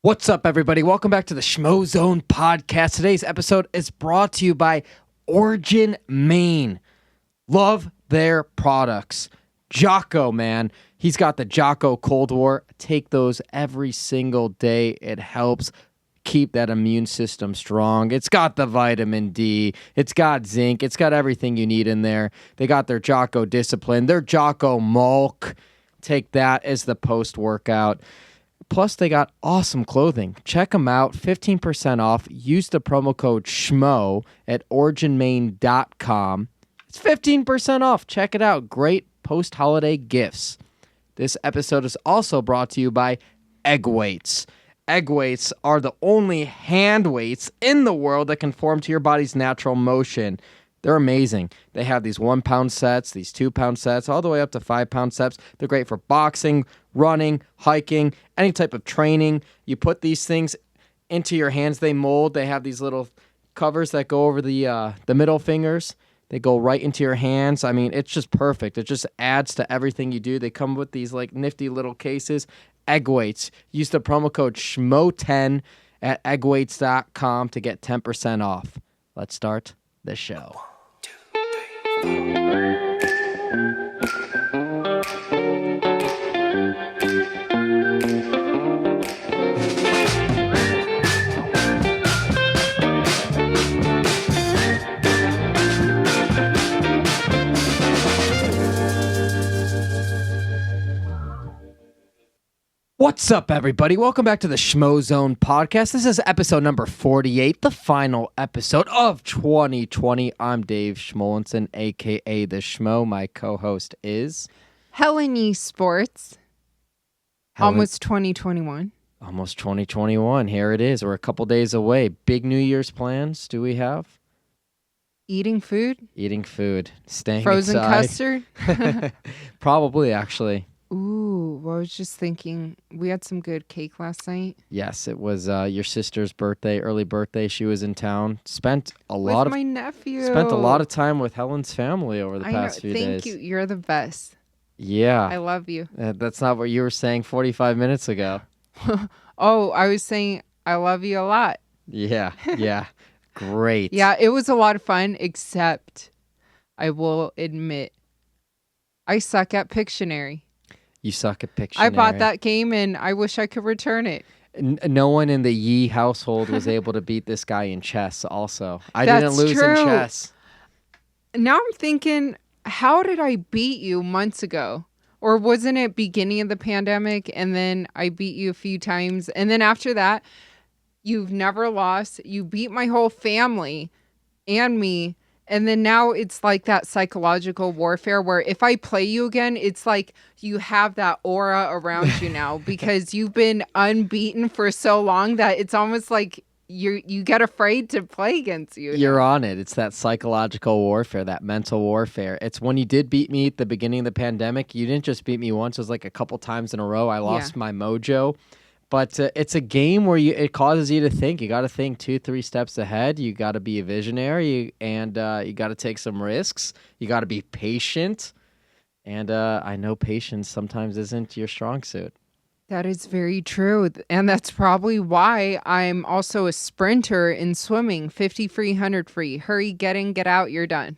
What's up, everybody? Welcome back to the Schmozone podcast. Today's episode is brought to you by Origin Maine. Love their products. Jocko, man. He's got the Jocko Cold War. Take those every single day. It helps keep that immune system strong. It's got the vitamin D. It's got zinc. It's got everything you need in there. They got their Jocko Discipline, their Jocko Mulk. Take that as the post-workout. Plus, they got awesome clothing. Check them out. 15% off. Use the promo code Schmo at originmaine.com. It's 15% off. Check it out. Great post-holiday gifts. This episode is also brought to you by Egg Weights. Egg weights are the only hand weights in the world that conform to your body's natural motion. They're amazing. They have these 1 pound sets, these 2 pound sets, all the way up to 5 pound sets. They're great for boxing, running, hiking, any type of training. You put these things into your hands, they mold. They have these little covers that go over the middle fingers. They go right into your hands. I mean, it's just perfect. It just adds to everything you do. They come with these like nifty little cases. Egg weights. Use the promo code SCHMO10 at eggweights.com to get 10% off. Let's start the show. 1, 2, 3. What's up, everybody? Welcome back to the Schmozone podcast. This is episode number 48, the final episode of 2020. I'm Dave Schmulenson, a.k.a. The Schmo. My co-host is... Helen Yee Sports. Almost 2021. Almost 2021. Here it is. We're a couple days away. Big New Year's plans do we have? Eating food. Eating food. Staying Frozen inside. custard. Probably, actually. Ooh, well, I was just thinking, we had some good cake last night. Yes, it was your sister's birthday, early birthday. She was in town. Spent a with lot my nephew. Spent a lot of time with Helen's family over the past few days. Thank you. You're the best. Yeah. I love you. That's not what you were saying 45 minutes ago. Oh, I was saying I love you a lot. Yeah. Great. Yeah, it was a lot of fun, except I will admit I suck at Pictionary. You suck at Pictionary. I bought that game and I wish I could return it. No one in the Yee household was able to beat this guy in chess also. I That's didn't lose true. in chess. Now I'm thinking, how did I beat you months ago? Or wasn't it beginning of the pandemic and then I beat you a few times? And then after that, you've never lost. You beat my whole family and me. And then now it's like that psychological warfare where if I play you again, it's like you have that aura around you now because you've been unbeaten for so long that it's almost like you get afraid to play against you. You're on it. It's that psychological warfare, that mental warfare. It's when you did beat me at the beginning of the pandemic, you didn't just beat me once. It was like a couple times in a row. I lost my mojo. But it's a game where it causes you to think. You got to think 2-3 steps ahead. You got to be a visionary, and you got to take some risks. You got to be patient. And I know patience sometimes isn't your strong suit. That is very true. And that's probably why I'm also a sprinter in swimming, 50 free, 100 free. Hurry, get in, get out, you're done.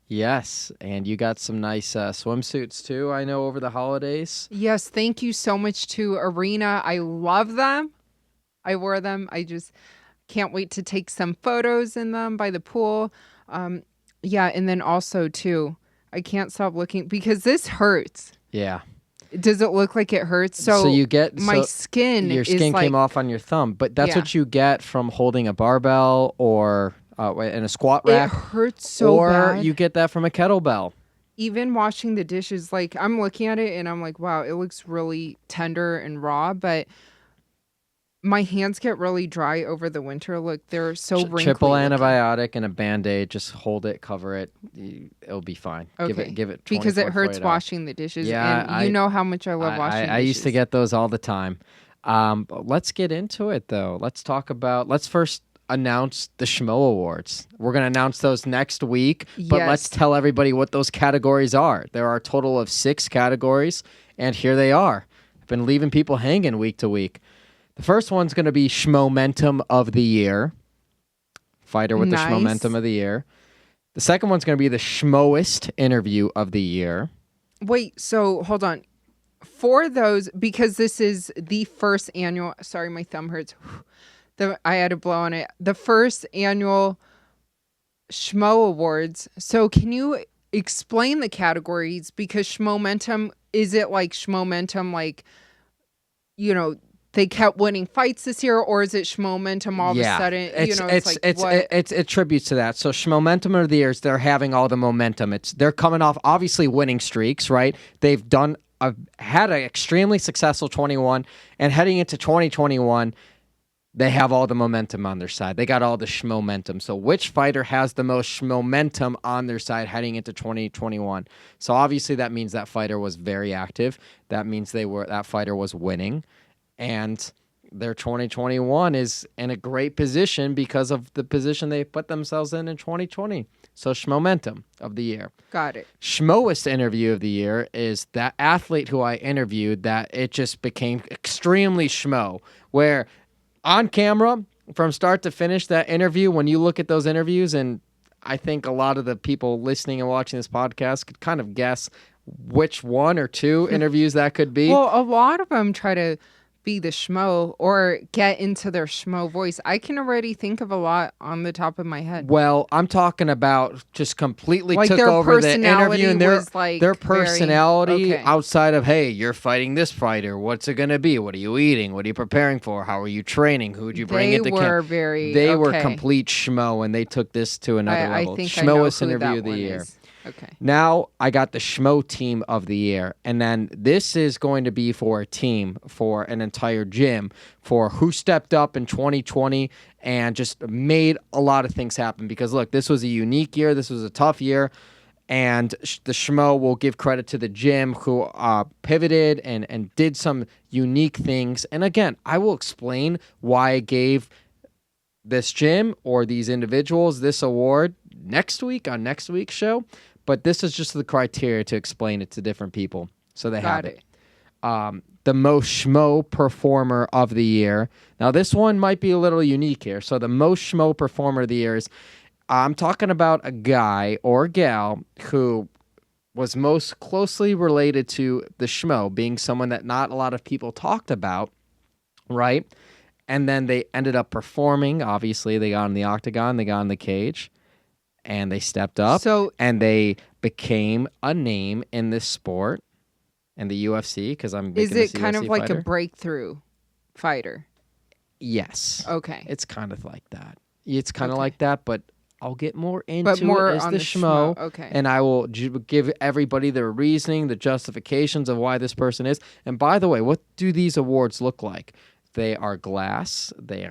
Yes, and you got some nice swimsuits too, I know, over the holidays. Yes, thank you so much to Arena. I love them. I wore them. I just can't wait to take some photos in them by the pool. Yeah, and then also too, I can't stop looking because this hurts. Yeah. Does it look like it hurts? So you get my skin. Your skin came off on your thumb, but that's what you get from holding a barbell or in a squat rack. It hurts so bad. Or you get that from a kettlebell. Even washing the dishes, like I'm looking at it and I'm like, wow, it looks really tender and raw, but my hands get really dry over the winter. Look, they're so wrinkly. Triple antibiotic and a Band-Aid. Just hold it, cover it. It'll be fine. Okay. Give it 24, because it hurts 48 washing the dishes. Yeah, and you know how much I love washing dishes. I used to get those all the time. But let's get into it, though. Let's first announce the Schmo Awards. We're going to announce those next week, but let's tell everybody what those categories are. There are a total of 6 categories, and here they are. I've been leaving people hanging week to week. The first one's going to be Schmomentum of the Year. Fighter with the Schmomentum of the Year. The second one's going to be the Schmoist Interview of the Year. Wait, so hold on. For those, because this is the first annual, sorry, my thumb hurts. I had to blow on it. The first annual Schmo Awards. So can you explain the categories? Because Schmomentum, is it like Schmomentum, like, you know, they kept winning fights this year, or is it Schmomentum all of a sudden? It's attributes to that. So Schmomentum of the years, they're having all the momentum. They're coming off obviously winning streaks, right? They've had an extremely successful 21, and heading into 2021, they have all the momentum on their side. They got all the Schmomentum. So which fighter has the most Schmomentum on their side heading into 2021? So obviously that means that fighter was very active. That means that fighter was winning. And their 2021 is in a great position because of the position they put themselves in 2020. So Schmomentum of the year. Got it. Schmoist Interview of the year is that athlete who I interviewed that it just became extremely schmo, where on camera, from start to finish, that interview, when you look at those interviews, and I think a lot of the people listening and watching this podcast could kind of guess which one or two interviews that could be. Well, a lot of them try to be the schmo or get into their schmo voice. I can already think of a lot on the top of my head. Well, I'm talking about just completely like took their over the interview, and their personality very, okay. outside of, hey, you're fighting this fighter. What's it going to be? What are you eating? What are you preparing for? How are you training? Who would you bring into camp? They were complete schmo, and they took this to another level. I think Schmoist I know who Interview that of the one year. Is. Okay. Now I got the Schmo Team of the Year. And then this is going to be for a team, for an entire gym, for who stepped up in 2020 and just made a lot of things happen. Because, look, this was a unique year. This was a tough year. And the Schmo will give credit to the gym who pivoted and did some unique things. And, again, I will explain why I gave this gym or these individuals this award next week on next week's show. But this is just the criteria to explain it to different people. So they have it. The most Schmo performer of the year. Now, this one might be a little unique here. So the most Schmo performer of the year is, I'm talking about a guy or gal who was most closely related to the Schmo, being someone that not a lot of people talked about, right? And then they ended up performing. Obviously, they got in the octagon, they got in the cage. And they stepped up, and they became a name in this sport, and the UFC, because I'm making this Is it kind UFC of like fighter. a breakthrough fighter? Yes. Okay. It's kind of like that. It's kind of like that, but I'll get more into but more it as on the Schmo. Okay. And I will give everybody their reasoning, the justifications of why this person is. And by the way, what do these awards look like? They are glass. They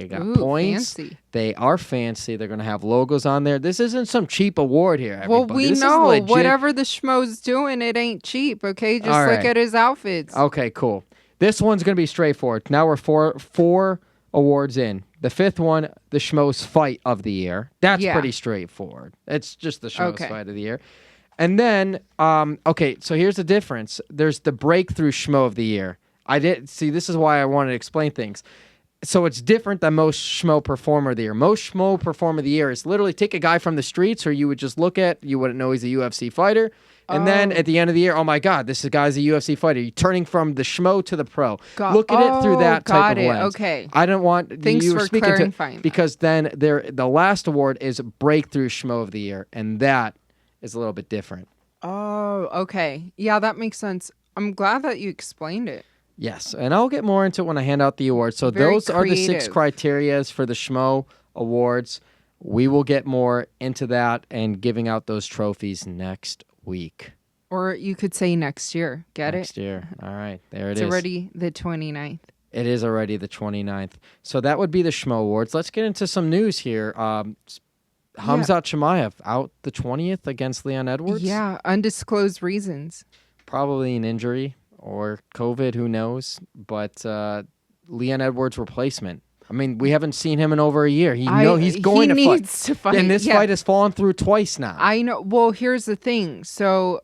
got points. Fancy. They are fancy. They're going to have logos on there. This isn't some cheap award here, everybody. Well, we this know is legit. whatever the Schmo's doing, it ain't cheap, okay? Just look at his outfits. Okay, cool. This one's going to be straightforward. Now we're four awards in. The fifth one, the Schmo's Fight of the Year. That's pretty straightforward. It's just the Schmo's Fight of the Year. And then, so here's the difference. There's the Breakthrough Schmo of the Year. This is why I wanted to explain things. So it's different than most Schmo Performer of the Year. Most Schmo Performer of the Year is literally take a guy from the streets, or you would just look at, you wouldn't know he's a UFC fighter. And then at the end of the year, oh my God, this guy's a UFC fighter. You're turning from the Schmo to the pro. Look at it through that type of lens. Okay. I don't want Thanks you were for speaking clarifying to because then the last award is Breakthrough Schmo of the Year, and that is a little bit different. Oh, okay. Yeah, that makes sense. I'm glad that you explained it. Yes, and I'll get more into it when I hand out the awards. So those are the 6 criterias for the Schmo Awards. We will get more into that and giving out those trophies next week. Or you could say next year. Next year. All right, there it is. It's already the 29th. It is already the 29th. So that would be the Schmo Awards. Let's get into some news here. Khamzat Chimaev out the 20th against Leon Edwards. Yeah, undisclosed reasons. Probably an injury. Or COVID, who knows? But Leon Edwards' replacement. I mean, we haven't seen him in over a year. He's going to fight. To fight. And this fight has fallen through twice now. I know. Well, here's the thing. So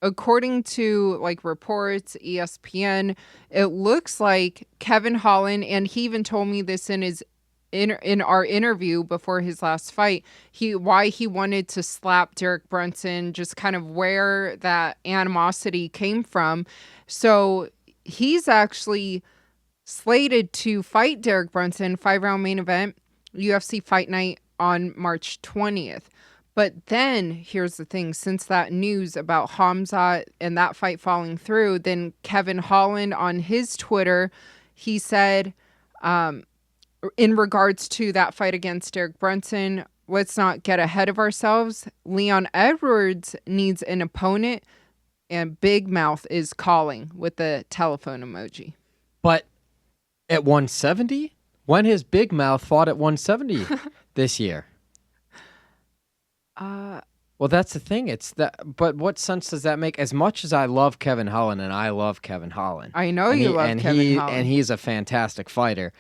according to like reports, ESPN, it looks like Kevin Holland, and he even told me this in our interview before his last fight, why he wanted to slap Derek Brunson, just kind of where that animosity came from. So he's actually slated to fight Derek Brunson, 5-round main event, UFC Fight Night on March 20th. But then here's the thing, since that news about Khamzat and that fight falling through, then Kevin Holland on his Twitter, he said, in regards to that fight against Derek Brunson, let's not get ahead of ourselves. Leon Edwards needs an opponent, and Big Mouth is calling with the telephone emoji. But at 170? When has Big Mouth fought at 170 this year? Well, that's the thing. But what sense does that make? As much as I love Kevin Holland, and I love Kevin Holland, I know you love Kevin Holland, and he's a fantastic fighter.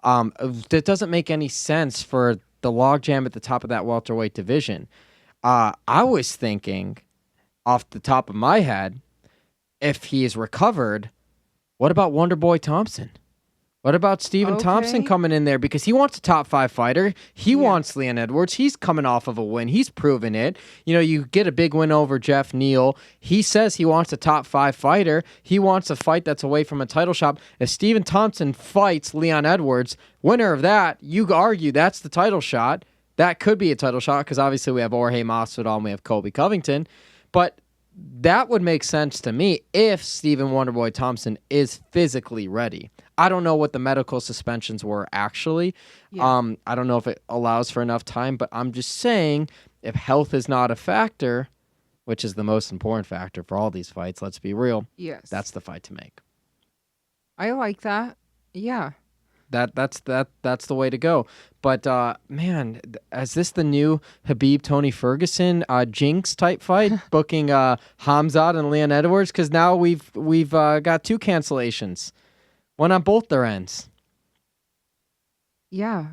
That doesn't make any sense for the logjam at the top of that welterweight division. I was thinking, off the top of my head, if he is recovered, what about Wonderboy Thompson? What about Stephen Thompson coming in there? Because he wants a top 5 fighter. He wants Leon Edwards. He's coming off of a win. He's proven it. You know, you get a big win over Jeff Neal. He says he wants a top 5 fighter. He wants a fight that's away from a title shot. If Stephen Thompson fights Leon Edwards, winner of that, you argue that's the title shot. That could be a title shot because obviously we have Jorge Masvidal and we have Colby Covington. But that would make sense to me if Stephen Wonderboy Thompson is physically ready. I don't know what the medical suspensions were actually. Yeah. I don't know if it allows for enough time, but I'm just saying if health is not a factor, which is the most important factor for all these fights, let's be real. Yes. That's the fight to make. I like that. Yeah. That's the way to go. But man, is this the new Khabib Tony Ferguson jinx type fight? Booking Khamzat and Leon Edwards, because now we've got 2 cancellations, one on both their ends. Yeah,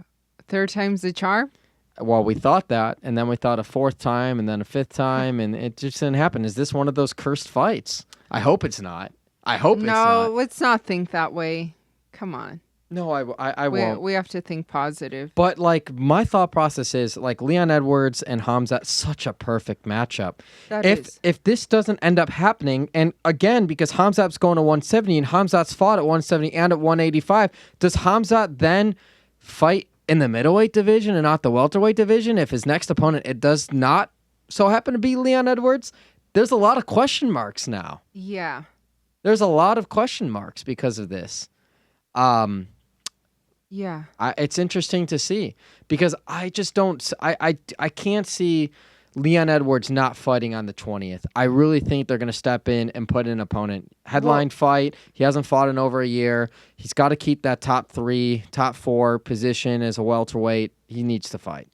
3rd time's the charm. Well, we thought that, and then we thought a 4th time, and then a 5th time, and it just didn't happen. Is this one of those cursed fights? I hope it's not. No, let's not think that way. Come on. No, I won't. We have to think positive. But, like, my thought process is, like, Leon Edwards and Khamzat, such a perfect matchup. If this doesn't end up happening, and again, because Khamzat's going to 170 and Khamzat's fought at 170 and at 185, does Khamzat then fight in the middleweight division and not the welterweight division if his next opponent, it does not so happen to be Leon Edwards? There's a lot of question marks now. Yeah. There's a lot of question marks because of this. Yeah. It's interesting to see because I just don't. I can't see Leon Edwards not fighting on the 20th. I really think they're going to step in and put in an opponent. Headline fight. He hasn't fought in over a year. He's got to keep that top 3, top 4 position as a welterweight. He needs to fight.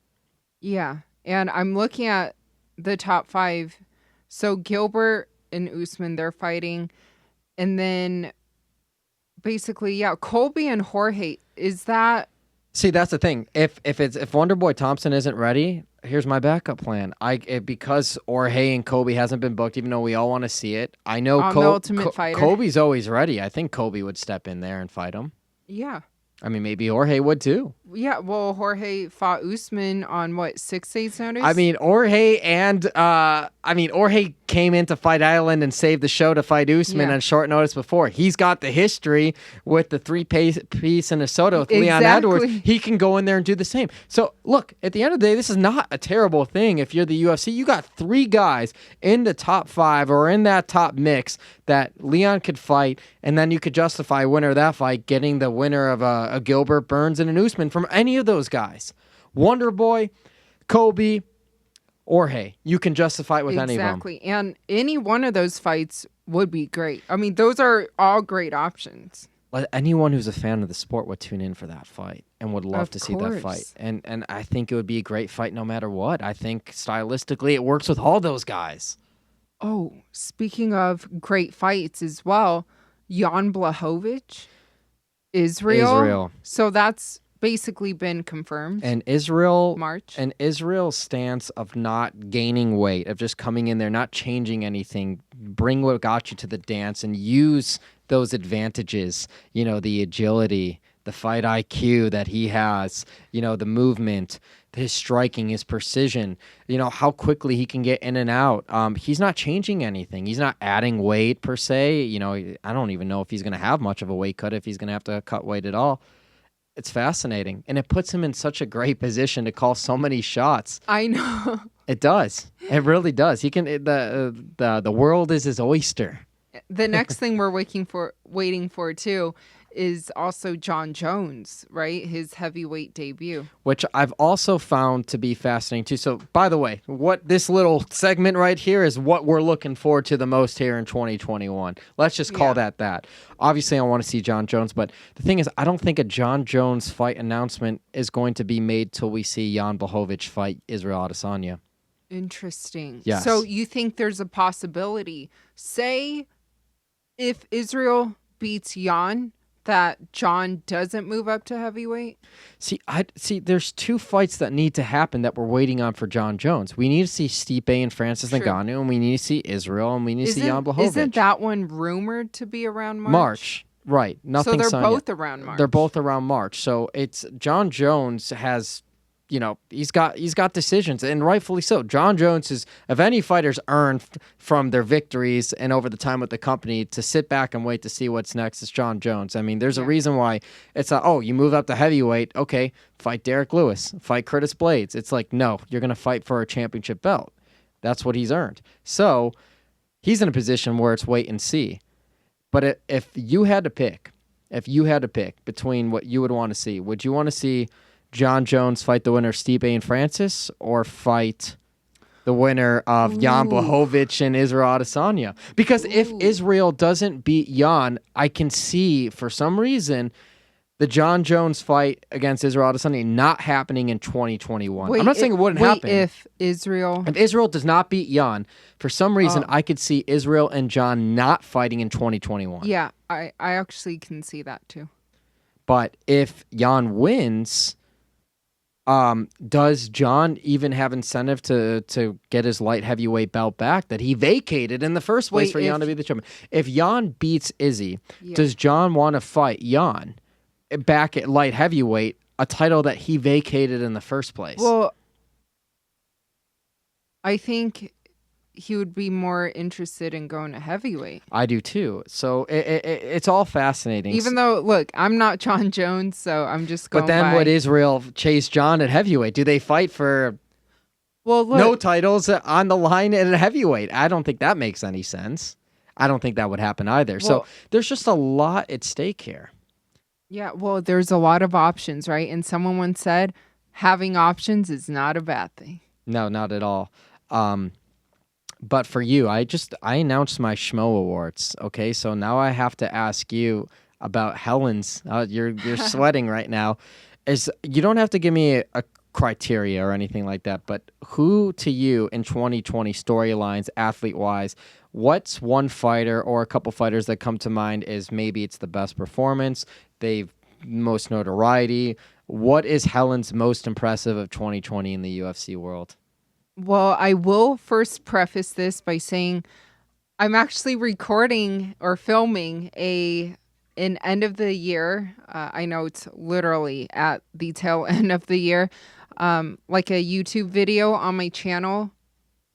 Yeah. And I'm looking at the top 5. So Gilbert and Usman, they're fighting. And then basically, Colby and Jorge. Is that... See, that's the thing. If Wonderboy Thompson isn't ready, here's my backup plan. Because Jorge and Colby hasn't been booked, even though we all want to see it. I know Ultimate Fighter. Colby's always ready. I think Colby would step in there and fight him. Yeah. I mean, maybe Jorge would too. Yeah, well, Jorge fought Usman on 6 days notice? I mean, Jorge came into Fight Island and saved the show to fight Usman on short notice before. He's got the history with the 3-piece in Minnesota with Leon Edwards. He can go in there and do the same. So, look, at the end of the day, this is not a terrible thing if you're the UFC. You got 3 guys in the top 5 or in that top mix that Leon could fight, and then you could justify winner of that fight getting the winner of a Gilbert Burns and an Usman from any of those guys. Wonderboy, Colby, Jorge. You can justify it with any of them. Exactly. And any one of those fights would be great. I mean, those are all great options. Anyone who's a fan of the sport would tune in for that fight and would love to see that fight. And I think it would be a great fight no matter what. I think stylistically it works with all those guys. Oh, speaking of great fights as well, Jan Blachowicz, Israel. So that's basically been confirmed. And Israel's stance of not gaining weight, of just coming in there, not changing anything, bring what got you to the dance and use those advantages, the agility, the fight IQ that he has, the movement, his striking, his precision, how quickly he can get in and out. He's not changing anything. He's not adding weight per se. I don't even know if he's going to have much of a weight cut, if he's going to have to cut weight at all. It's fascinating, and it puts him in such a great position to call so many shots. I know. It does. It really does. He can. The world is his oyster. The next thing we're waiting for too is also Jon Jones, right? His heavyweight debut, which I've also found to be fascinating too. So, by the way, what this little segment right here is what we're looking forward to the most here in 2021. Let's just call that. Obviously, I want to see Jon Jones, but the thing is, I don't think a Jon Jones fight announcement is going to be made till we see Jan Blachowicz fight Israel Adesanya. Interesting. Yes. So you think there's a possibility, say, if Israel beats Jan, that Jon doesn't move up to heavyweight? See, there's two fights that need to happen that we're waiting on for Jon Jones. We need to see Stipe and Francis Ngannou, and we need to see Israel, and we need to see Jan Blachowicz. Isn't that one rumored to be around March? March, right. Nothing. So they're signed both yet. around March. They're both around March. So it's Jon Jones has, he's got decisions, and rightfully so. Jon Jones is, if any fighters earned from their victories and over the time with the company to sit back and wait to see what's next, it's Jon Jones. I mean, there's a reason why it's you move up to heavyweight, okay, fight Derek Lewis, fight Curtis Blades. It's like, no, you're going to fight for a championship belt. That's what he's earned. So he's in a position where it's wait and see. But if you had to pick between what you would want to see, would you want to see Jon Jones fight the winner of Stipe and Francis, or fight the winner of Jan Blachowicz and Israel Adesanya? Because if Israel doesn't beat Jan, I can see, for some reason, the Jon Jones fight against Israel Adesanya not happening in 2021. I'm not saying it wouldn't happen. If Israel does not beat Jan, for some reason, I could see Israel and Jon not fighting in 2021. Yeah, I actually can see that too. But if Jan wins, does Jon even have incentive to get his light heavyweight belt back that he vacated in the first place for Jan to be the champion? If Jan beats Izzy, does Jon want to fight Jan back at light heavyweight, a title that he vacated in the first place? Well, I think he would be more interested in going to heavyweight. I do too. So it's all fascinating. Even though, look, I'm not Jon Jones, so I'm just going. But then would Israel chase Jon at heavyweight? Do they fight for no titles on the line at a heavyweight? I don't think that makes any sense. I don't think that would happen either. So there's just a lot at stake here. Yeah, well, there's a lot of options, right? And someone once said, having options is not a bad thing. No, not at all. But for you, I announced my Schmo Awards. Okay, so now I have to ask you about Helen's. You're sweating right now. You don't have to give me a criteria or anything like that, but who to you in 2020 storylines, athlete-wise, what's one fighter or a couple fighters that come to mind is maybe it's the best performance, they've most notoriety. What is Helen's most impressive of 2020 in the UFC world? Well, I will first preface this by saying I'm actually recording or filming an end of the year. I know it's literally at the tail end of the year, like a YouTube video on my channel,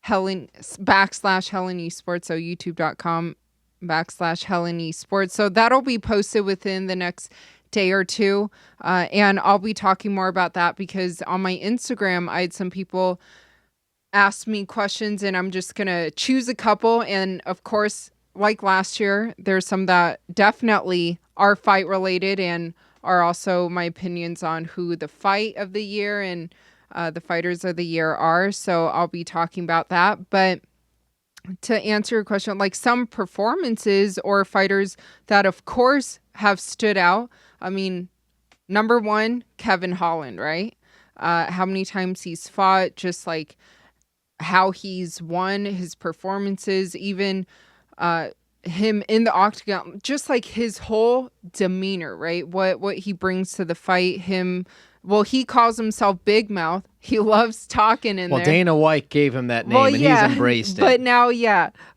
/Helen Yee Sports, so youtube.com/Helen Yee Sports. So that'll be posted within the next day or two. And I'll be talking more about that because on my Instagram, I had some people ask me questions and I'm just going to choose a couple. And of course, like last year, there's some that definitely are fight related and are also my opinions on who the fight of the year and the fighters of the year are. So I'll be talking about that. But to answer your question, like some performances or fighters that of course have stood out. I mean, number one, Kevin Holland, right? How many times he's fought, just like how he's won, his performances, even him in the octagon, just like his whole demeanor, right? What he brings to the fight. He calls himself Big Mouth. He loves talking in Well, there. Dana White gave him that name, and he's embraced it. But now,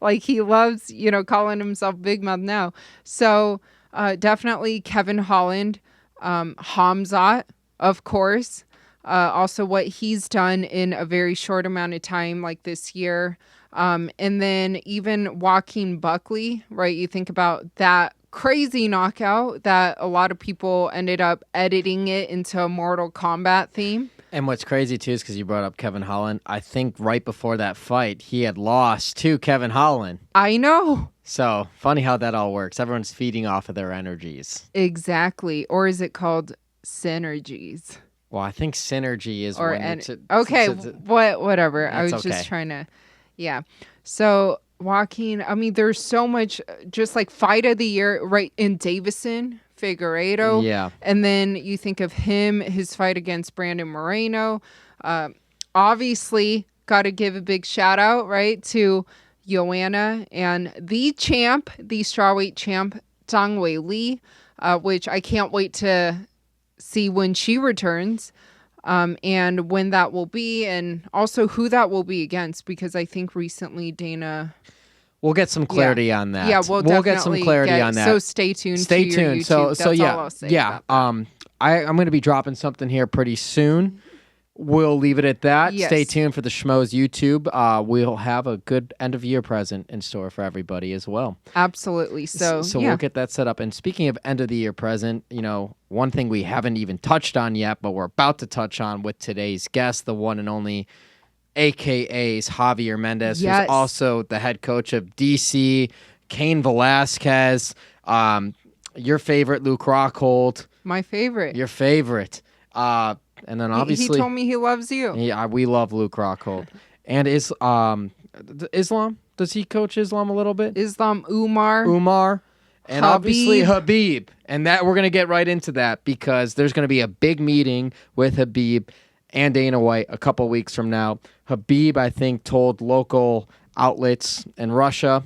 like he loves, calling himself Big Mouth now. So definitely Kevin Holland, Khamzat, of course. Also, what he's done in a very short amount of time, like this year. And then even Joaquin Buckley, right? You think about that crazy knockout that a lot of people ended up editing it into a Mortal Kombat theme. And what's crazy, too, is because you brought up Kevin Holland. I think right before that fight, he had lost to Kevin Holland. I know. So, funny how that all works. Everyone's feeding off of their energies. Exactly. Or is it called synergies? Well, I think synergy is or when whatever. I was okay. just trying to, yeah. So Joaquin, I mean, there's so much, just like fight of the year, right? In Davison, Figueiredo, yeah, and then you think of him, his fight against Brandon Moreno. Obviously, got to give a big shout out, right, to Joanna and the champ, the strawweight champ, Zhang Wei Li, which I can't wait to see when she returns, and when that will be, and also who that will be against, because I think recently Dana... We'll get some clarity on that. Yeah, we'll get some clarity on that. So stay tuned. Stay to tuned. Your YouTube. So That's yeah, all I'll say yeah. about that. I'm going to be dropping something here pretty soon. We'll leave it at that. Yes. Stay tuned for the Schmo's YouTube. We'll have a good end of year present in store for everybody as well. Absolutely. So yeah. We'll get that set up. And speaking of end of the year present, one thing we haven't even touched on yet, but we're about to touch on with today's guest, the one and only AKA's Javier Mendez, Yes. who's also the head coach of DC, Cain Velasquez, your favorite Luke Rockhold. My favorite. Your favorite. And then obviously... He told me he loves you. Yeah, we love Luke Rockhold. And Islam? Does he coach Islam a little bit? Islam Umar. And Khabib. obviously Khabib. And that we're going to get right into that because there's going to be a big meeting with Khabib and Dana White a couple weeks from now. Khabib, I think, told local outlets in Russia,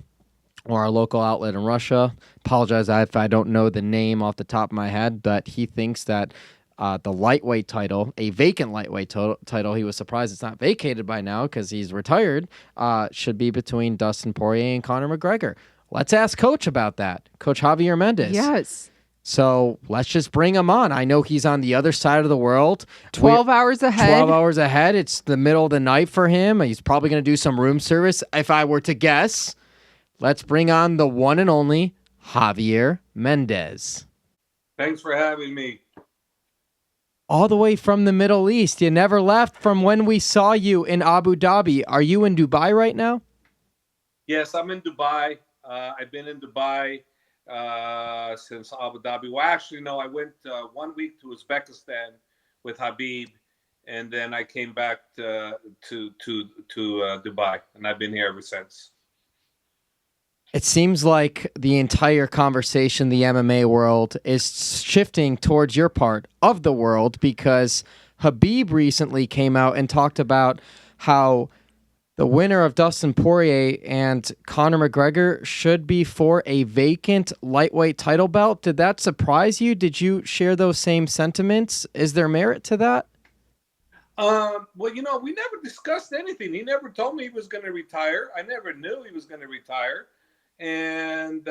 or our local outlet in Russia, apologize if I don't know the name off the top of my head, but he thinks that the lightweight title, a vacant lightweight title, he was surprised it's not vacated by now because he's retired, should be between Dustin Poirier and Conor McGregor. Let's ask Coach about that. Coach Javier Mendez. Yes. So let's just bring him on. I know he's on the other side of the world. 12 hours ahead. 12 hours ahead. It's the middle of the night for him. He's probably going to do some room service, if I were to guess. Let's bring on the one and only Javier Mendez. Thanks for having me. All the way from the Middle East. You never left from when we saw you in Abu Dhabi. Are you in Dubai right now? Yes, I'm in Dubai. I've been in Dubai since Abu Dhabi. Well, actually, no, I went 1 week to Uzbekistan with Khabib, and then I came back to Dubai, and I've been here ever since. It seems like the entire conversation, the MMA world, is shifting towards your part of the world because Khabib recently came out and talked about how the winner of Dustin Poirier and Conor McGregor should be for a vacant lightweight title belt. Did that surprise you? Did you share those same sentiments? Is there merit to that? Well, we never discussed anything. He never told me he was going to retire. I never knew he was going to retire. And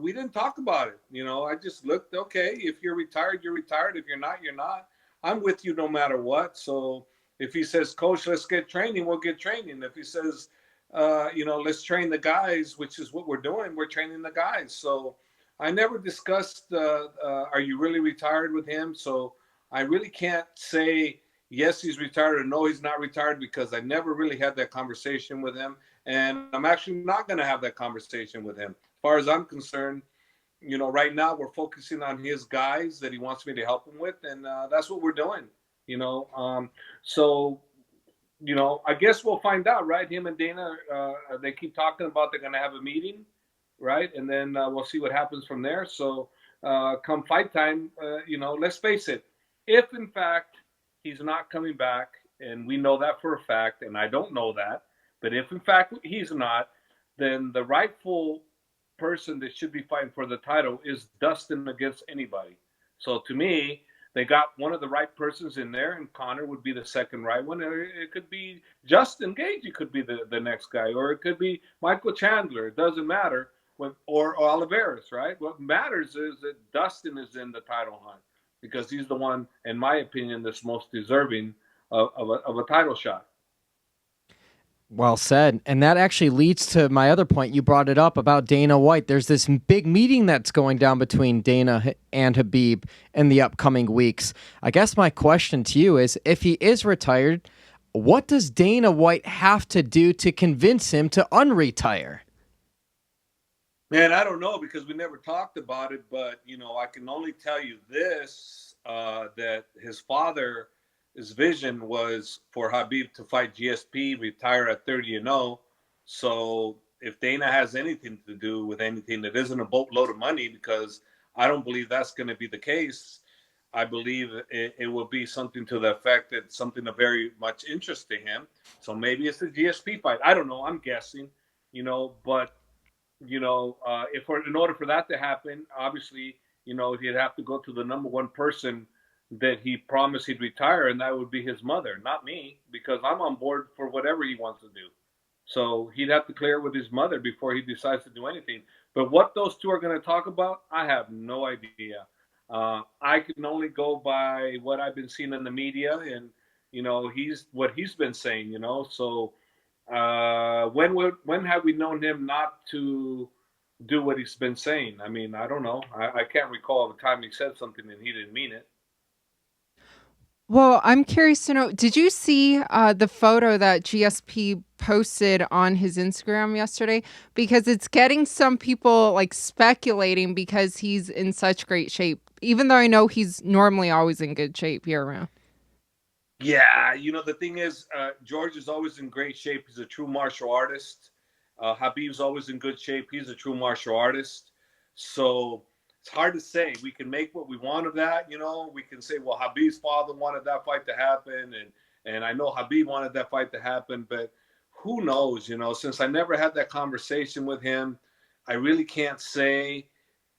we didn't talk about it. I just looked, okay, if you're retired, you're retired. If you're not, you're not. I'm with you no matter what. So if he says, Coach, let's get training, we'll get training. If he says, let's train the guys, which is what we're doing, we're training the guys. So I never discussed, are you really retired with him? So I really can't say, yes, he's retired or no, he's not retired because I never really had that conversation with him. And I'm actually not going to have that conversation with him. As far as I'm concerned, right now we're focusing on his guys that he wants me to help him with. And that's what we're doing, So, I guess we'll find out, right? Him and Dana, they keep talking about they're going to have a meeting, right? And then we'll see what happens from there. So come fight time, let's face it. If, in fact, he's not coming back, and we know that for a fact, and I don't know that, but if, in fact, he's not, then the rightful person that should be fighting for the title is Dustin against anybody. So to me, they got one of the right persons in there, and Conor would be the second right one. Or it could be Justin Gage. It could be the next guy, or it could be Michael Chandler. It doesn't matter. Or Oliveras, right? What matters is that Dustin is in the title hunt because he's the one, in my opinion, that's most deserving of a title shot. Well said. And that actually leads to my other point. You brought it up about Dana White. There's this big meeting that's going down between Dana and Khabib in the upcoming weeks. I guess my question to you is, if he is retired, what does Dana White have to do to convince him to unretire? Man, I don't know because we never talked about it, but I can only tell you this: that his father, his vision was for Khabib to fight GSP, retire at 30-0. So if Dana has anything to do with anything that isn't a boatload of money, because I don't believe that's going to be the case, I believe it will be something to the effect that something of very much interest to him. So maybe it's a GSP fight. I don't know. I'm guessing, but if in order for that to happen, obviously, he'd have to go to the number one person that he promised he'd retire, and that would be his mother, not me, because I'm on board for whatever he wants to do. So he'd have to clear with his mother before he decides to do anything. But what those two are going to talk about, I have no idea. I can only go by what I've been seeing in the media, and he's been saying. So when have we known him not to do what he's been saying? I mean, I don't know. I can't recall the time he said something and he didn't mean it. Well, I'm curious to know, did you see the photo that GSP posted on his Instagram yesterday? Because it's getting some people like speculating because he's in such great shape, even though I know he's normally always in good shape year round. Yeah, the thing is, George is always in great shape. He's a true martial artist. Habib's always in good shape. He's a true martial artist. So it's hard to say. We can make what we want of that. We can say, well, Habib's father wanted that fight to happen, and I know Khabib wanted that fight to happen, but who knows? Since I never had that conversation with him, I really can't say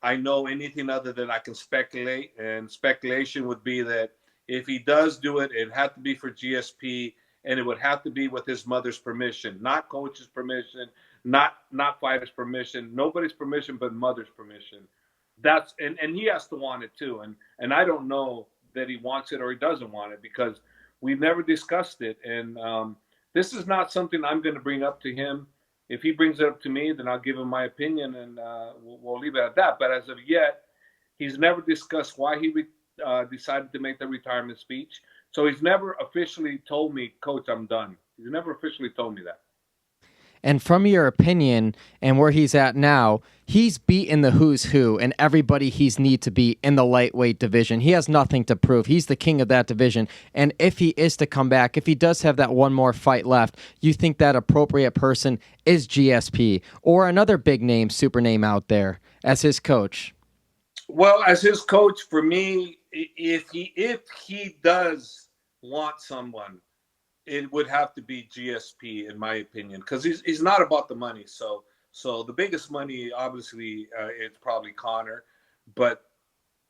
I know anything other than I can speculate, and speculation would be that if he does do it, it had to be for GSP, and it would have to be with his mother's permission, not coach's permission, not fighter's permission, nobody's permission but mother's permission. That's and he has to want it too, and I don't know that he wants it or he doesn't want it because we've never discussed it, and this is not something I'm going to bring up to him. If he brings it up to me, then I'll give him my opinion, and we'll leave it at that. But as of yet, he's never discussed why he decided to make the retirement speech. So he's never officially told me, Coach, I'm done. He's never officially told me that. And from your opinion and where he's at now, he's beaten the who's who and everybody he's need to beat in the lightweight division. He has nothing to prove. He's the king of that division. And if he is to come back, if he does have that one more fight left, you think that appropriate person is GSP or another big name, super name out there as his coach? Well, as his coach, for me, if he does want someone, it would have to be GSP, in my opinion, because he's not about the money. So the biggest money, obviously, it's probably Conor, but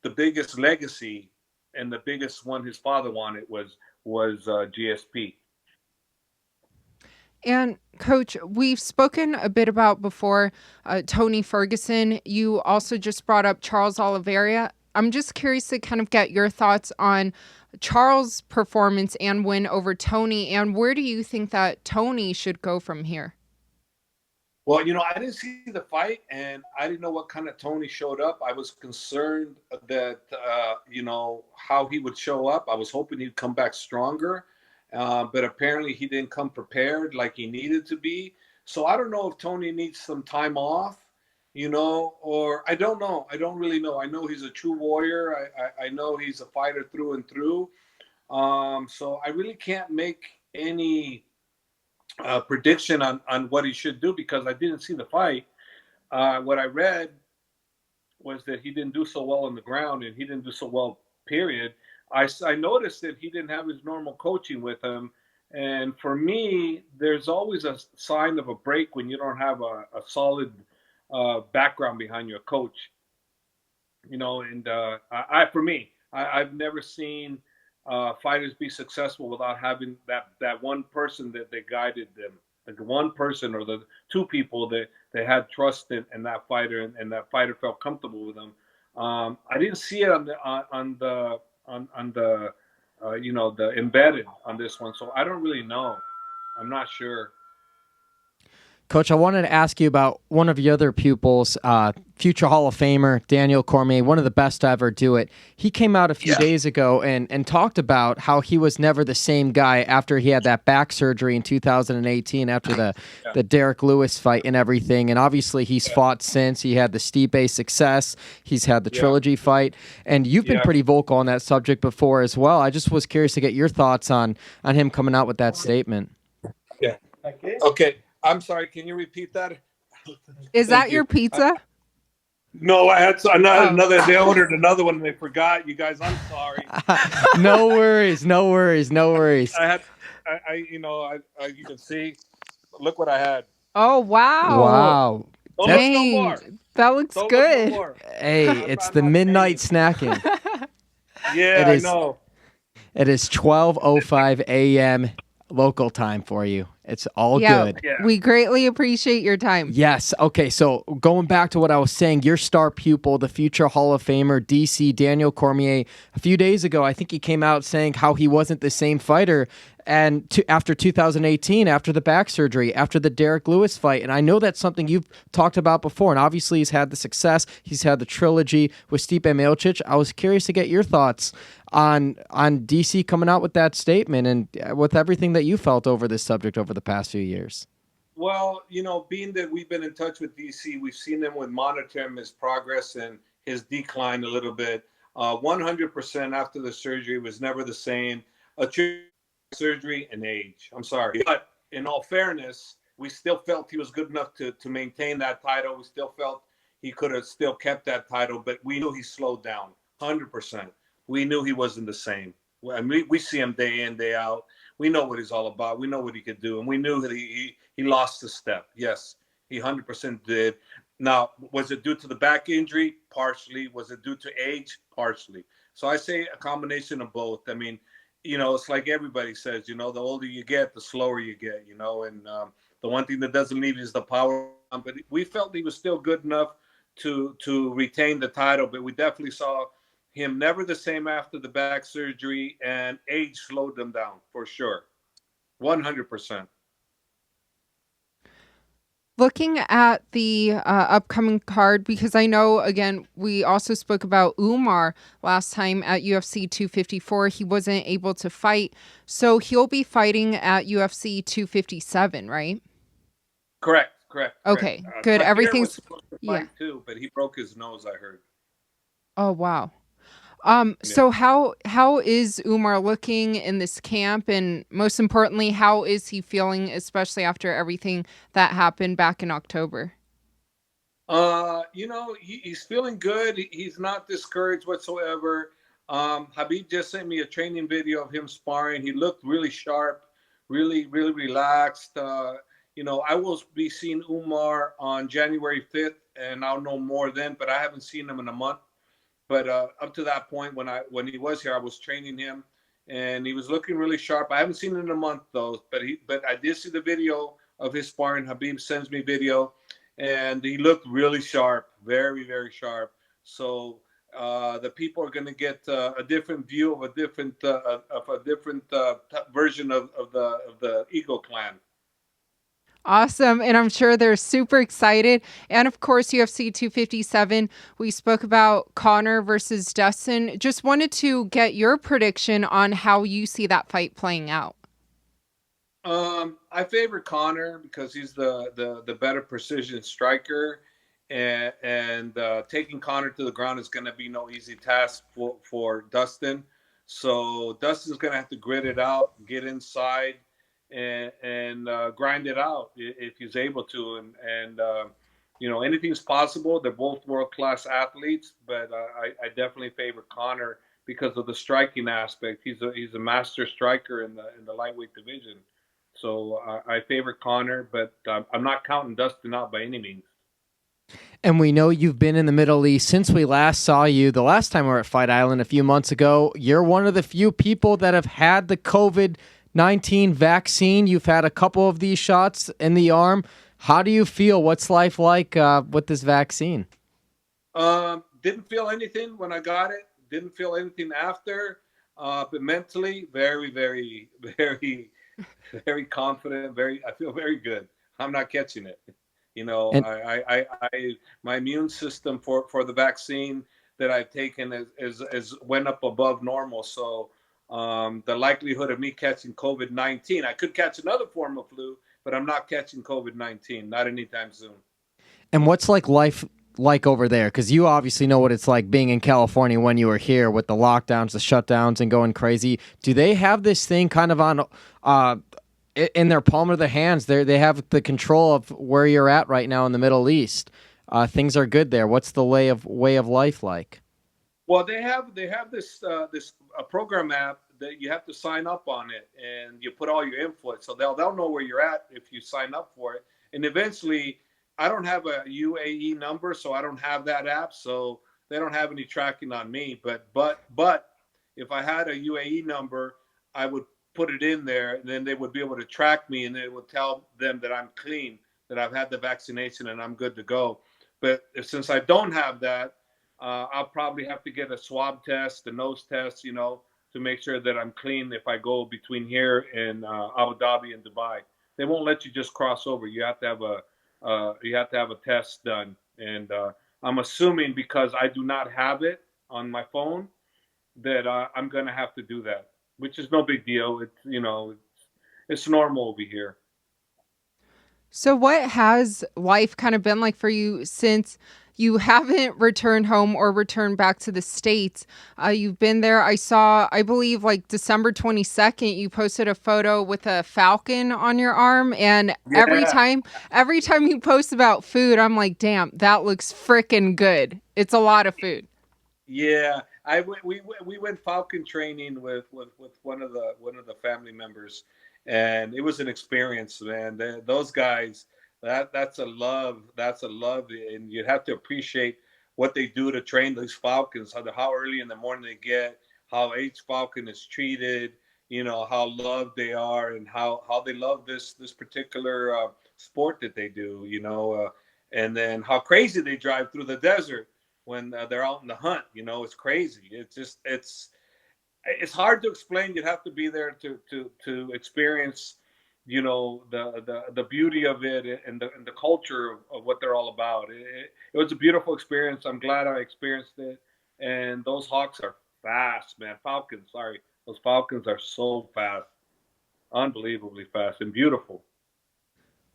the biggest legacy and the biggest one his father wanted was GSP. And Coach, we've spoken a bit about before Tony Ferguson. You also just brought up Charles Oliveira. I'm just curious to kind of get your thoughts on Charles' performance and win over Tony, and where do you think that Tony should go from here? Well, I didn't see the fight, and I didn't know what kind of Tony showed up. I was concerned that, how he would show up. I was hoping he'd come back stronger, but apparently he didn't come prepared like he needed to be. So I don't know if Tony needs some time off, or I don't know. I don't really know. I know he's a true warrior. I know he's a fighter through and through. So I really can't make any prediction on what he should do because I didn't see the fight. What I read was that he didn't do so well on the ground and he didn't do so well, period. I noticed that he didn't have his normal coaching with him, And for me, there's always a sign of a break when you don't have a solid background behind your coach. And for me, I've never seen fighters be successful without having that one person that they guided them, the one person or the two people that they had trust in that fighter, and that fighter felt comfortable with them. I didn't see it on the the embedded on this one, so I don't really know. I'm not sure. Coach, I wanted to ask you about one of your other pupils, future Hall of Famer Daniel Cormier, one of the best to ever do it. He came out a few days ago and talked about how he was never the same guy after he had that back surgery in 2018 after the Derek Lewis fight and everything. And obviously he's fought since. He had the Stipe success. He's had the trilogy fight. And you've been pretty vocal on that subject before as well. I just was curious to get your thoughts on him coming out with that statement. Yeah. Okay. I'm sorry. Can you repeat that? Is that your pizza? No, I had another. They ordered another one and they forgot. You guys, I'm sorry. No worries. I you can see. Look what I had. Oh wow! Wow. Don't look no more. That looks Don't good. Look no more. Hey, it's the midnight snacking. Yeah, I know. It is 12:05 a.m. local time for you. It's all good. Yeah. We greatly appreciate your time. Yes. Okay, so going back to what I was saying, your star pupil, the future Hall of Famer, DC Daniel Cormier, a few days ago, I think he came out saying how he wasn't the same fighter after 2018, after the back surgery, after the Derek Lewis fight. And I know that's something you've talked about before, and obviously he's had the success. He's had the trilogy with Stipe Miocic. I was curious to get your thoughts on DC coming out with that statement and with everything that you felt over this subject over the past few years. Well, being that we've been in touch with DC, we've seen him monitor his progress and his decline a little bit. 100% after the surgery was never the same. Surgery and age. I'm sorry. But in all fairness, we still felt he was good enough to maintain that title. We still felt he could have still kept that title, but we knew he slowed down 100%. We knew he wasn't the same. I mean, we see him day in, day out. We know what he's all about. We know what he could do. And we knew that he lost a step. Yes, he 100% did. Now, was it due to the back injury? Partially. Was it due to age? Partially. So I say a combination of both. I mean, it's like everybody says, the older you get, the slower you get, and the one thing that doesn't leave is the power. But we felt he was still good enough to retain the title, but we definitely saw him never the same after the back surgery, and age slowed him down for sure. 100%. Looking at the upcoming card, because I know, again, we also spoke about Umar last time at UFC 254. He wasn't able to fight. So he'll be fighting at UFC 257, right? Correct. Okay, good. Everything's supposed to fight too, but he broke his nose, I heard. Oh, wow. So how is Umar looking in this camp, and most importantly, how is he feeling, especially after everything that happened back in October? He's feeling good. He's not discouraged whatsoever. Khabib just sent me a training video of him sparring. He looked really sharp, really, really relaxed. I will be seeing Umar on January 5th, and I'll know more then, but I haven't seen him in a month. But up to that point, when he was here, I was training him, and he was looking really sharp. I haven't seen him in a month though, but I did see the video of his sparring. Khabib sends me video, and he looked really sharp, very, very sharp. So the people are going to get a different view of a different version of the Eagle Clan. Awesome. And I'm sure they're super excited. And of course, UFC 257, we spoke about Conor versus Dustin. Just wanted to get your prediction on how you see that fight playing out. I favor Conor because he's the better precision striker, and taking Conor to the ground is going to be no easy task for Dustin. So Dustin's going to have to grit it out, get inside, and grind it out if he's able to. And anything's possible. They're both world-class athletes, but I definitely favor Conor because of the striking aspect. He's a master striker in the lightweight division. So I favor Conor, but I'm not counting Dustin out by any means. And we know you've been in the Middle East since we last saw you. The last time we were at Fight Island a few months ago, you're one of the few people that have had the COVID-19 vaccine. You've had a couple of these shots in the arm. How do you feel? What's life like with this vaccine? Didn't feel anything when I got it. Didn't feel anything after. But mentally, very, very, very, very confident. I feel very good. I'm not catching it. You know, my immune system for the vaccine that I've taken is went up above normal. So the likelihood of me catching COVID-19, I could catch another form of flu, but I'm not catching COVID-19, not anytime soon. And what's life like over there? Because you obviously know what it's like being in California when you were here with the lockdowns, the shutdowns, and going crazy. Do they have this thing kind of on in their palm of their hands? They have the control of where you're at right now in the Middle East. Things are good there. What's the way of life like? Well, they have this program app that you have to sign up on it, and you put all your input, so they'll know where you're at if you sign up for it. And eventually, I don't have a UAE number, so I don't have that app, so they don't have any tracking on me. But if I had a UAE number, I would put it in there, and then they would be able to track me, and it would tell them that I'm clean, that I've had the vaccination, and I'm good to go. But since I don't have that, I'll probably have to get a swab test, a nose test, to make sure that I'm clean if I go between here and Abu Dhabi and Dubai. They won't let you just cross over. You have to have a test done, and I'm assuming because I do not have it on my phone that I'm going to have to do that, which is no big deal. It's normal over here. So what has life kind of been like for you since you haven't returned home or returned back to the States? You've been there. I saw, I believe, December 22nd, you posted a photo with a falcon on your arm. And every time you post about food, I'm like, damn, that looks freaking good. It's a lot of food. Yeah, we went falcon training with one of the family members, and it was an experience, man. Those guys, that's a love, and you have to appreciate what they do to train these falcons. How early in the morning they get, how each falcon is treated, how loved they are, and how they love this particular sport that they do, and then how crazy they drive through the desert when they're out in the hunt. It's crazy. It's hard to explain. You'd have to be there to experience, the beauty of it and the culture of what they're all about. It was a beautiful experience. I'm glad I experienced it. And those hawks are fast, man. Falcons, sorry. Those falcons are so fast, unbelievably fast and beautiful.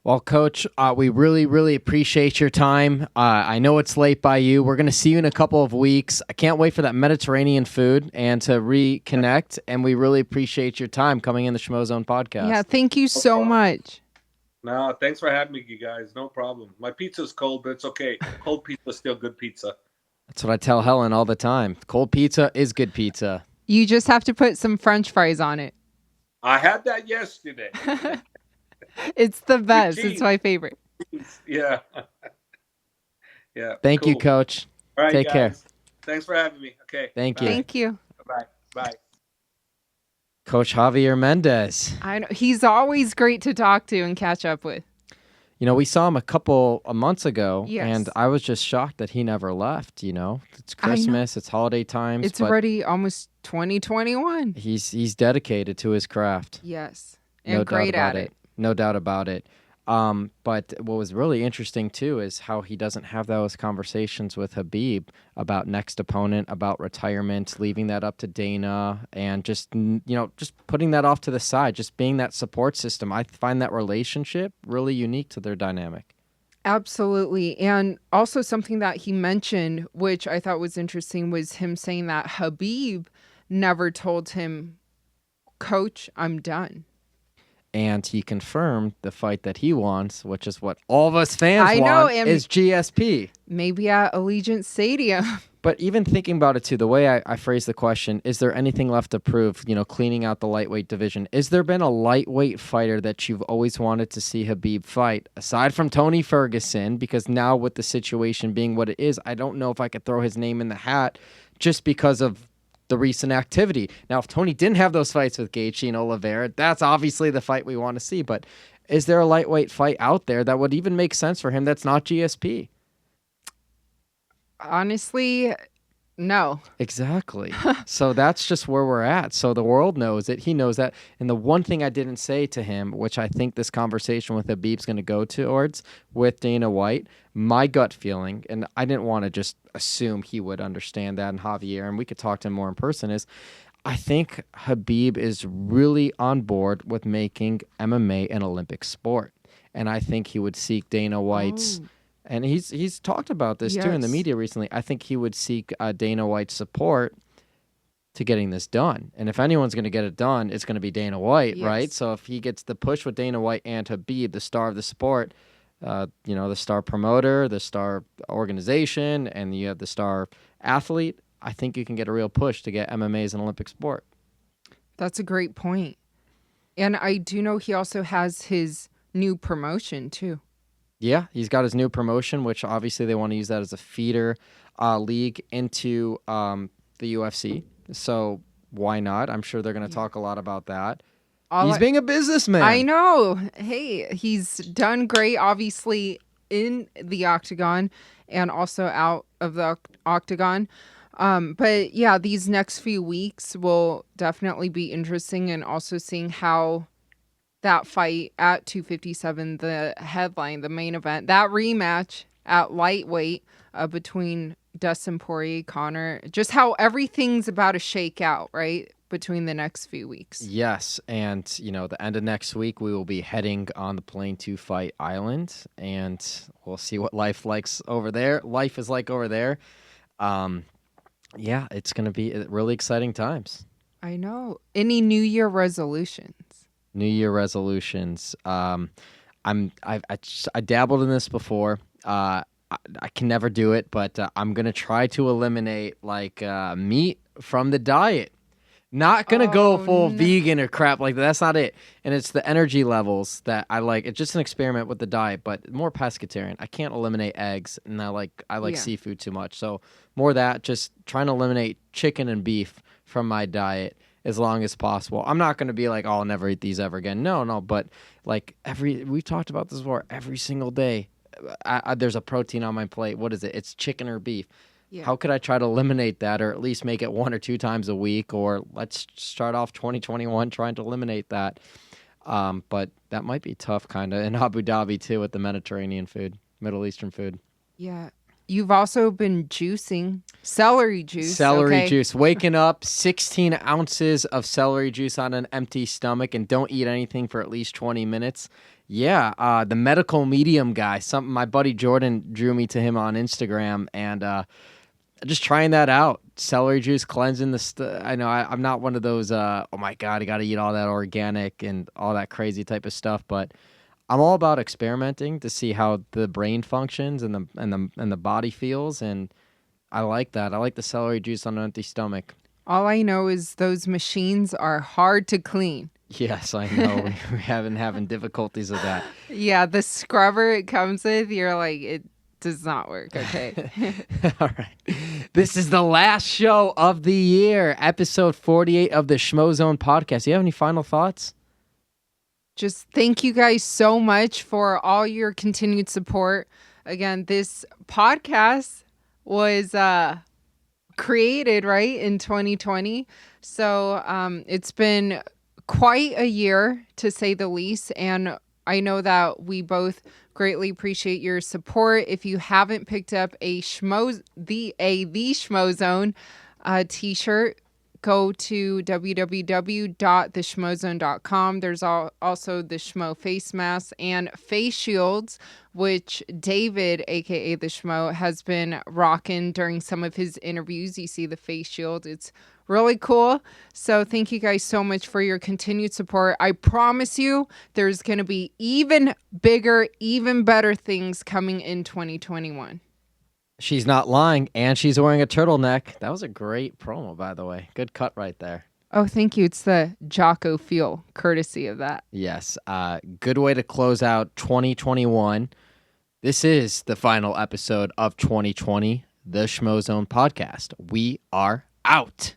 Well, Coach, we really, really appreciate your time. I know it's late by you. We're going to see you in a couple of weeks. I can't wait for that Mediterranean food and to reconnect. And we really appreciate your time coming in the Schmozone podcast. Yeah, thank you so much. No, thanks for having me, you guys. No problem. My pizza's cold, but it's okay. Cold pizza is still good pizza. That's what I tell Helen all the time. Cold pizza is good pizza. You just have to put some French fries on it. I had that yesterday. It's the best. It's my favorite. Yeah. Yeah. Thank you, Coach. All right, Take guys. care. Thanks for having me. Okay. Thank you. Thank you. Bye. Bye. Coach Javier Mendez. I know he's always great to talk to and catch up with. We saw him a couple of months ago, yes. And I was just shocked that he never left. It's Christmas, it's holiday times. It's already almost 2021. He's dedicated to his craft. Yes, and great at it. No doubt about it. But what was really interesting, too, is how he doesn't have those conversations with Khabib about next opponent, about retirement, leaving that up to Dana, and just putting that off to the side, just being that support system. I find that relationship really unique to their dynamic. Absolutely. And also something that he mentioned, which I thought was interesting, was him saying that Khabib never told him, Coach, I'm done. And he confirmed the fight that he wants, which is what all of us fans want, is GSP. Maybe at Allegiant Stadium. But even thinking about it too, the way I phrase the question, is there anything left to prove, cleaning out the lightweight division? Is there been a lightweight fighter that you've always wanted to see Khabib fight, aside from Tony Ferguson? Because now with the situation being what it is, I don't know if I could throw his name in the hat just because of the recent activity. Now, if Tony didn't have those fights with Gaethje and Oliveira, that's obviously the fight we want to see. But is there a lightweight fight out there that would even make sense for him that's not GSP? Honestly, no. Exactly. So that's just where we're at. So the world knows it. He knows that. And the one thing I didn't say to him, which I think this conversation with Khabib's going to go towards with Dana White, my gut feeling, and I didn't want to just assume he would understand that, and Javier, and we could talk to him more in person, is I think Khabib is really on board with making MMA an Olympic sport. And I think he would seek Dana White's... And he's talked about this too in the media recently. I think he would seek Dana White's support to getting this done. And if anyone's going to get it done, it's going to be Dana White, right? So if he gets the push with Dana White and Khabib, the star of the sport, the star promoter, the star organization, and you have the star athlete, I think you can get a real push to get MMA as an Olympic sport. That's a great point. And I do know he also has his new promotion too. Yeah, he's got his new promotion, which obviously they want to use that as a feeder league into the UFC. So why not? I'm sure they're going to talk a lot about that. He's being a businessman. I know. Hey, he's done great, obviously, in the octagon and also out of the octagon. But yeah, these next few weeks will definitely be interesting, and also seeing how that fight at 257, the headline, the main event, that rematch at lightweight between Dustin, Poirier, Conor, just how everything's about to shake out, right, between the next few weeks. Yes, and, the end of next week, we will be heading on the plane to Fight Island, and we'll see what life is like over there. Yeah, it's going to be really exciting times. I know. Any New Year resolutions? New Year resolutions. I dabbled in this before. I can never do it, but I'm gonna try to eliminate meat from the diet. Not gonna go full vegan or crap like that. That's not it. And it's the energy levels that I like. It's just an experiment with the diet, but more pescatarian. I can't eliminate eggs, and I like seafood too much. So more that, just trying to eliminate chicken and beef from my diet as long as possible. I'm not going to be like, I'll never eat these ever again. No, but we've talked about this before, every single day, there's a protein on my plate. What is it? It's chicken or beef. Yeah. How could I try to eliminate that, or at least make it 1 or 2 times a week? Or let's start off 2021 trying to eliminate that. But that might be tough kind of in Abu Dhabi too, with the Mediterranean food, Middle Eastern food. Yeah. You've also been juicing celery juice. Juice. Waking up, 16 ounces of celery juice on an empty stomach, and don't eat anything for at least 20 minutes. Yeah, the medical medium guy. Something my buddy Jordan drew me to him on Instagram, and just trying that out. Celery juice, cleansing the I know I'm not one of those, oh my God, I got to eat all that organic and all that crazy type of stuff, but I'm all about experimenting to see how the brain functions and the body feels, and I like that. I like the celery juice on an empty stomach. All I know is those machines are hard to clean. Yes, I know. We're having difficulties with that. Yeah, the scrubber it comes with, you're like, it does not work. Okay. All right. This is the last show of the year, episode 48 of the Schmozone podcast. Do you have any final thoughts? Just thank you guys so much for all your continued support. Again, this podcast was created right in 2020. So it's been quite a year, to say the least. And I know that we both greatly appreciate your support. If you haven't picked up the Schmozone t-shirt, go to www.theschmozone.com. There's also the Schmo face masks and face shields, which David, aka the Schmo, has been rocking during some of his interviews. You see the face shield. It's really cool. So thank you guys so much for your continued support. I promise you there's going to be even bigger, even better things coming in 2021. She's not lying, and she's wearing a turtleneck. That was a great promo, by the way. Good cut right there. Oh, thank you. It's the Jocko feel, courtesy of that. Yes. Good way to close out 2021. This is the final episode of 2020, the Schmozone podcast. We are out.